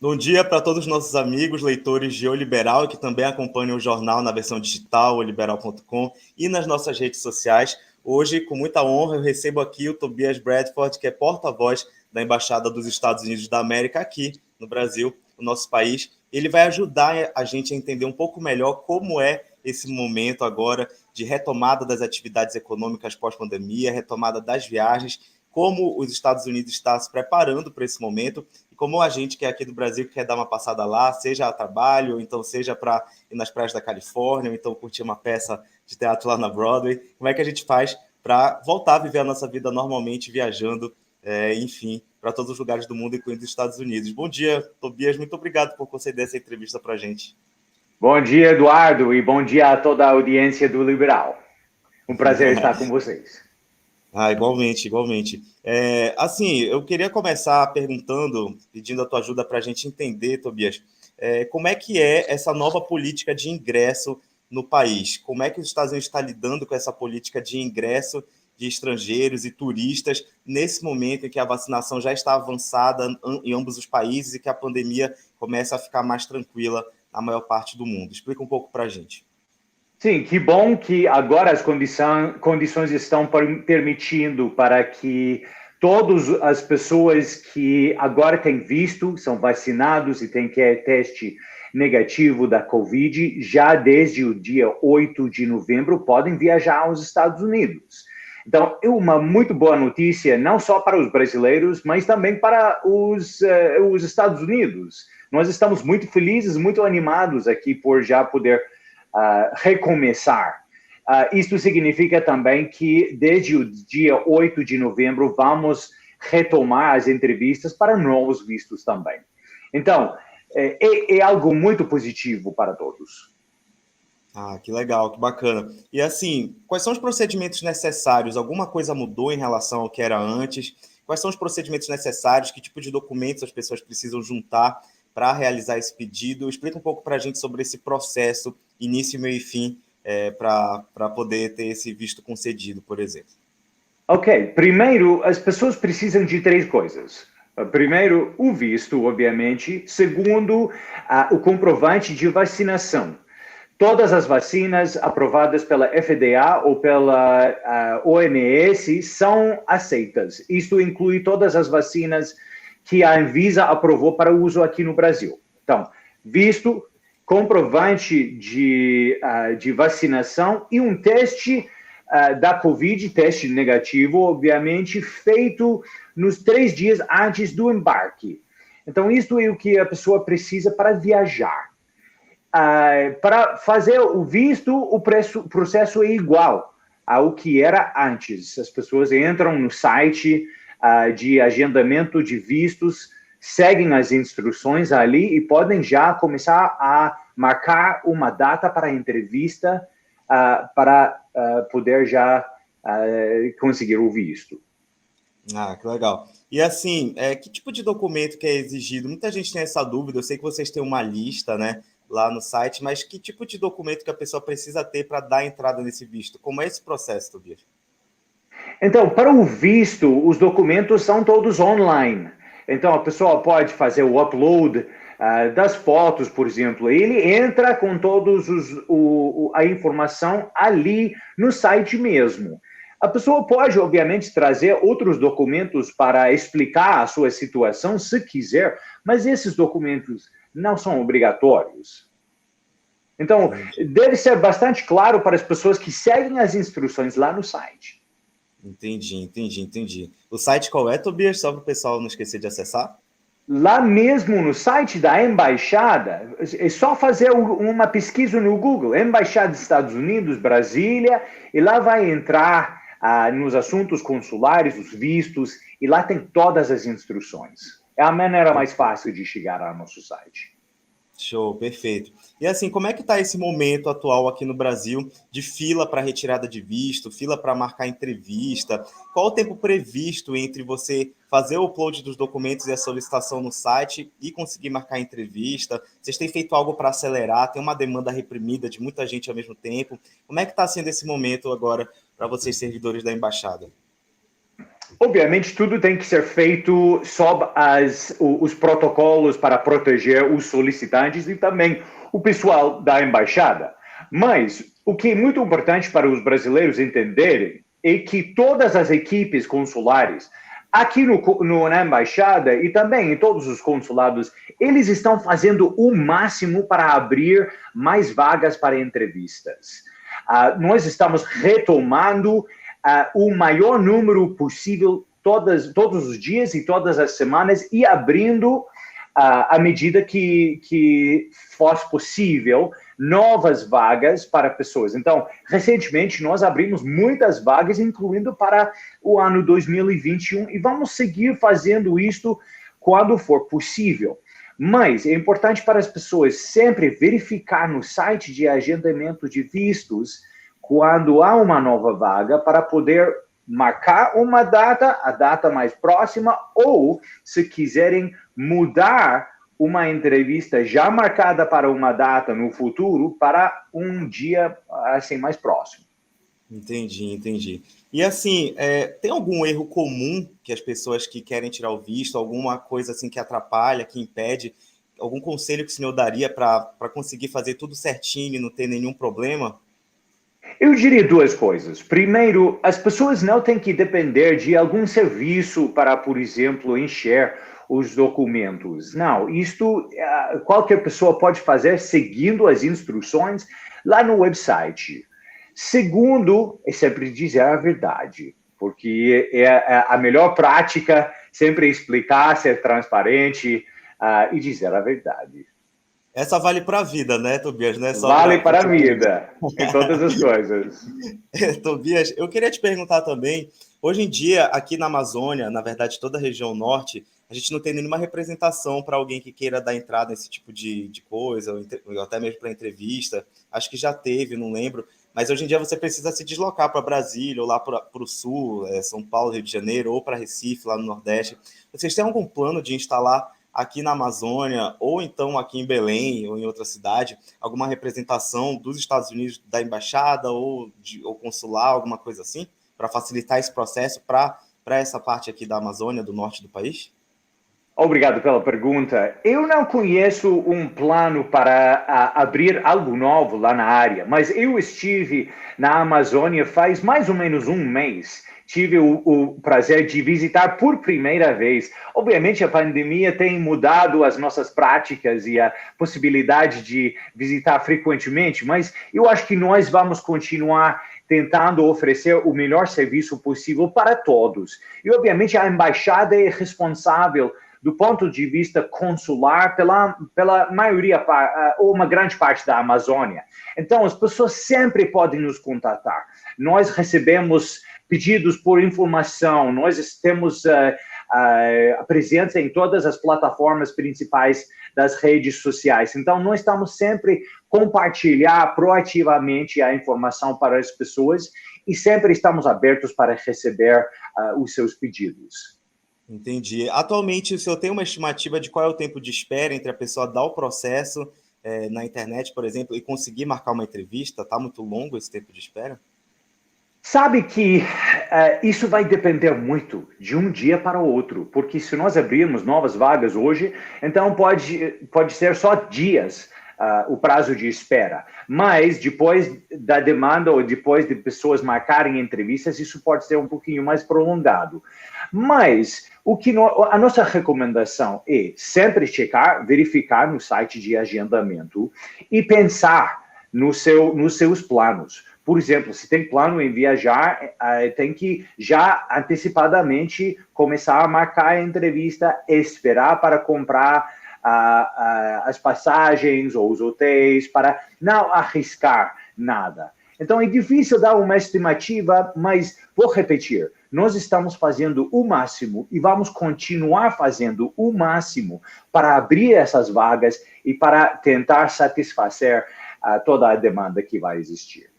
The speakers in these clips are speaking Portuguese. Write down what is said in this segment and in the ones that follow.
Bom dia para todos os nossos amigos, leitores de O Liberal, que também acompanham o jornal na versão digital, oliberal.com, e nas nossas redes sociais. Hoje, com muita honra, eu recebo aqui o Tobias Bradford, que é porta-voz da Embaixada dos Estados Unidos da América aqui no Brasil, no nosso país. Ele vai ajudar a gente a entender um pouco melhor como é esse momento agora de retomada das atividades econômicas pós-pandemia, retomada das viagens, como os Estados Unidos está se preparando para esse momento e como a gente que é aqui do Brasil quer dar uma passada lá, seja a trabalho, ou então seja para ir nas praias da Califórnia, ou então curtir uma peça de teatro lá na Broadway, como é que a gente faz para voltar a viver a nossa vida normalmente, viajando, enfim, para todos os lugares do mundo, incluindo os Estados Unidos. Bom dia, Tobias, muito obrigado por conceder essa entrevista para a gente. Bom dia, Eduardo, e bom dia a toda a audiência do Liberal. Um prazer estar com vocês. Igualmente, igualmente. Assim, eu queria começar perguntando, pedindo a tua ajuda para a gente entender, Tobias, como é que é essa nova política de ingresso no país? Como é que os Estados Unidos está lidando com essa política de ingresso de estrangeiros e turistas nesse momento em que a vacinação já está avançada em ambos os países e que a pandemia começa a ficar mais tranquila na maior parte do mundo? Explica um pouco para a gente. Sim, que bom que agora as condições estão permitindo para que todas as pessoas que agora têm visto, são vacinados e têm teste negativo da Covid, já desde o dia 8 de novembro, podem viajar aos Estados Unidos. Então, é uma muito boa notícia, não só para os brasileiros, mas também para os Estados Unidos. Nós estamos muito felizes, muito animados aqui por já poder recomeçar. Isso significa também que desde o dia 8 de novembro vamos retomar as entrevistas para novos vistos também. Então, é algo muito positivo para todos. Que legal, que bacana. E assim, quais são os procedimentos necessários? Alguma coisa mudou em relação ao que era antes? Quais são os procedimentos necessários? Que tipo de documentos as pessoas precisam juntar para realizar esse pedido? Explica um pouco para a gente sobre esse processo, início, meio e fim, para poder ter esse visto concedido, por exemplo. Ok, primeiro, as pessoas precisam de 3 coisas. Primeiro, o visto, obviamente. Segundo, o comprovante de vacinação. Todas as vacinas aprovadas pela FDA ou pela OMS são aceitas. Isto inclui todas as vacinas que a Anvisa aprovou para uso aqui no Brasil. Então, visto, comprovante de vacinação e um teste da Covid, teste negativo, obviamente, feito nos 3 dias antes do embarque. Então, isso é o que a pessoa precisa para viajar. Para fazer o visto, o processo é igual ao que era antes. As pessoas entram no site de agendamento de vistos, seguem as instruções ali e podem já começar a marcar uma data para a entrevista para poder já conseguir o visto. Que legal. E assim, que tipo de documento que é exigido? Muita gente tem essa dúvida, eu sei que vocês têm uma lista, né, lá no site, mas que tipo de documento que a pessoa precisa ter para dar entrada nesse visto? Como é esse processo, Tobias? Então, para o visto, os documentos são todos online. Então, a pessoa pode fazer o upload das fotos, por exemplo. Ele entra com todos a informação ali no site mesmo. A pessoa pode, obviamente, trazer outros documentos para explicar a sua situação, se quiser, mas esses documentos não são obrigatórios. Então, deve ser bastante claro para as pessoas que seguem as instruções lá no site. Entendi. O site qual é, Tobias? Só para o pessoal não esquecer de acessar? Lá mesmo no site da Embaixada, é só fazer uma pesquisa no Google, Embaixada dos Estados Unidos, Brasília, e lá vai entrar nos assuntos consulares, os vistos, e lá tem todas as instruções. É a maneira mais fácil de chegar ao nosso site. Show, perfeito. E assim, como é que está esse momento atual aqui no Brasil de fila para retirada de visto, fila para marcar entrevista? Qual o tempo previsto entre você fazer o upload dos documentos e a solicitação no site e conseguir marcar entrevista? Vocês têm feito algo para acelerar? Tem uma demanda reprimida de muita gente ao mesmo tempo? Como é que está sendo esse momento agora para vocês, servidores da Embaixada? Obviamente, tudo tem que ser feito sob os protocolos para proteger os solicitantes e também o pessoal da embaixada. Mas o que é muito importante para os brasileiros entenderem é que todas as equipes consulares, aqui na embaixada e também em todos os consulados, eles estão fazendo o máximo para abrir mais vagas para entrevistas. Nós estamos retomando o maior número possível todos os dias e todas as semanas e abrindo, à medida que fosse possível, novas vagas para pessoas. Então, recentemente, nós abrimos muitas vagas, incluindo para o ano 2021, e vamos seguir fazendo isso quando for possível. Mas é importante para as pessoas sempre verificar no site de agendamento de vistos quando há uma nova vaga para poder marcar uma data, a data mais próxima, ou se quiserem mudar uma entrevista já marcada para uma data no futuro para um dia assim mais próximo. Entendi. E assim, tem algum erro comum que as pessoas que querem tirar o visto, alguma coisa assim que atrapalha, que impede, algum conselho que o senhor daria para conseguir fazer tudo certinho e não ter nenhum problema? Eu diria duas coisas. Primeiro, as pessoas não têm que depender de algum serviço para, por exemplo, encher os documentos. Não, isto qualquer pessoa pode fazer seguindo as instruções lá no website. Segundo, é sempre dizer a verdade, porque a melhor prática sempre explicar, ser transparente e dizer a verdade. Essa vale para a vida, né, Tobias? Não é só vale para a vida, em todas as coisas. Tobias, eu queria te perguntar também, hoje em dia, aqui na Amazônia, na verdade, toda a região norte, a gente não tem nenhuma representação para alguém que queira dar entrada nesse tipo de coisa, ou até mesmo para entrevista. Acho que já teve, não lembro. Mas hoje em dia você precisa se deslocar para Brasília, ou lá para o sul, São Paulo, Rio de Janeiro, ou para Recife, lá no Nordeste. Vocês têm algum plano de instalar aqui na Amazônia, ou então aqui em Belém, ou em outra cidade, alguma representação dos Estados Unidos, da embaixada, ou consular, alguma coisa assim, para facilitar esse processo para essa parte aqui da Amazônia, do norte do país? Obrigado pela pergunta. Eu não conheço um plano para abrir algo novo lá na área, mas eu estive na Amazônia faz mais ou menos um mês. Tive o prazer de visitar por primeira vez. Obviamente, a pandemia tem mudado as nossas práticas e a possibilidade de visitar frequentemente, mas eu acho que nós vamos continuar tentando oferecer o melhor serviço possível para todos. E, obviamente, a embaixada é responsável do ponto de vista consular pela maioria, ou uma grande parte da Amazônia. Então, as pessoas sempre podem nos contatar. Nós recebemos pedidos por informação, nós temos presença em todas as plataformas principais das redes sociais. Então, nós estamos sempre compartilhar proativamente a informação para as pessoas e sempre estamos abertos para receber os seus pedidos. Entendi. Atualmente, o senhor tem uma estimativa de qual é o tempo de espera entre a pessoa dar o processo na internet, por exemplo, e conseguir marcar uma entrevista? Está muito longo esse tempo de espera? Sabe que isso vai depender muito de um dia para o outro, porque se nós abrirmos novas vagas hoje, então pode ser só dias o prazo de espera. Mas depois da demanda ou depois de pessoas marcarem entrevistas, isso pode ser um pouquinho mais prolongado. Mas a nossa recomendação é sempre checar, verificar no site de agendamento e pensar nos seus planos. Por exemplo, se tem plano em viajar, tem que já antecipadamente começar a marcar a entrevista, esperar para comprar as passagens ou os hotéis, para não arriscar nada. Então, é difícil dar uma estimativa, mas vou repetir, nós estamos fazendo o máximo e vamos continuar fazendo o máximo para abrir essas vagas e para tentar satisfazer toda a demanda que vai existir.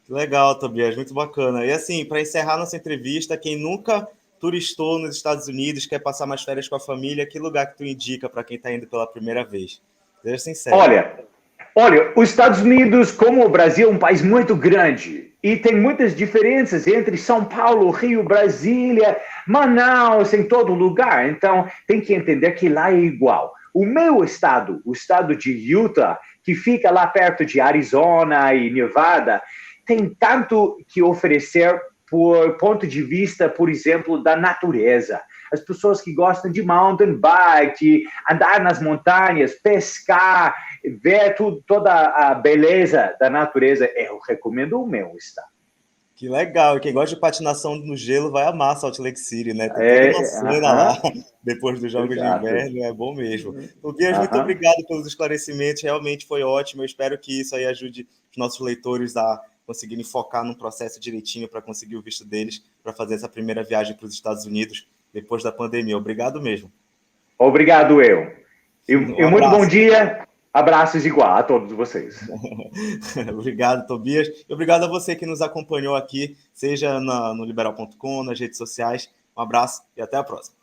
Legal, Tobias, muito bacana. E assim, para encerrar nossa entrevista, quem nunca turistou nos Estados Unidos, quer passar mais férias com a família, que lugar que tu indica para quem está indo pela primeira vez? Seja sincero. Olha, os Estados Unidos, como o Brasil, é um país muito grande e tem muitas diferenças entre São Paulo, Rio, Brasília, Manaus, em todo lugar. Então, tem que entender que lá é igual. O meu estado, o estado de Utah, que fica lá perto de Arizona e Nevada, tem tanto que oferecer por ponto de vista, por exemplo, da natureza. As pessoas que gostam de mountain bike, de andar nas montanhas, pescar, ver toda a beleza da natureza, eu recomendo o meu estado. Que legal, e quem gosta de patinação no gelo vai amar Salt Lake City, né? Tem toda uma cena lá, depois dos Jogos de Exato. Inverno, é bom mesmo. Tobias, muito obrigado pelos esclarecimentos, realmente foi ótimo, eu espero que isso aí ajude os nossos leitores a conseguirem focar num processo direitinho para conseguir o visto deles, para fazer essa primeira viagem para os Estados Unidos depois da pandemia. Obrigado mesmo. Obrigado, eu. E Um muito bom abraço. dia. Abraços igual a todos vocês. Obrigado, Tobias. E obrigado a você que nos acompanhou aqui, seja no liberal.com, nas redes sociais. Um abraço e até a próxima.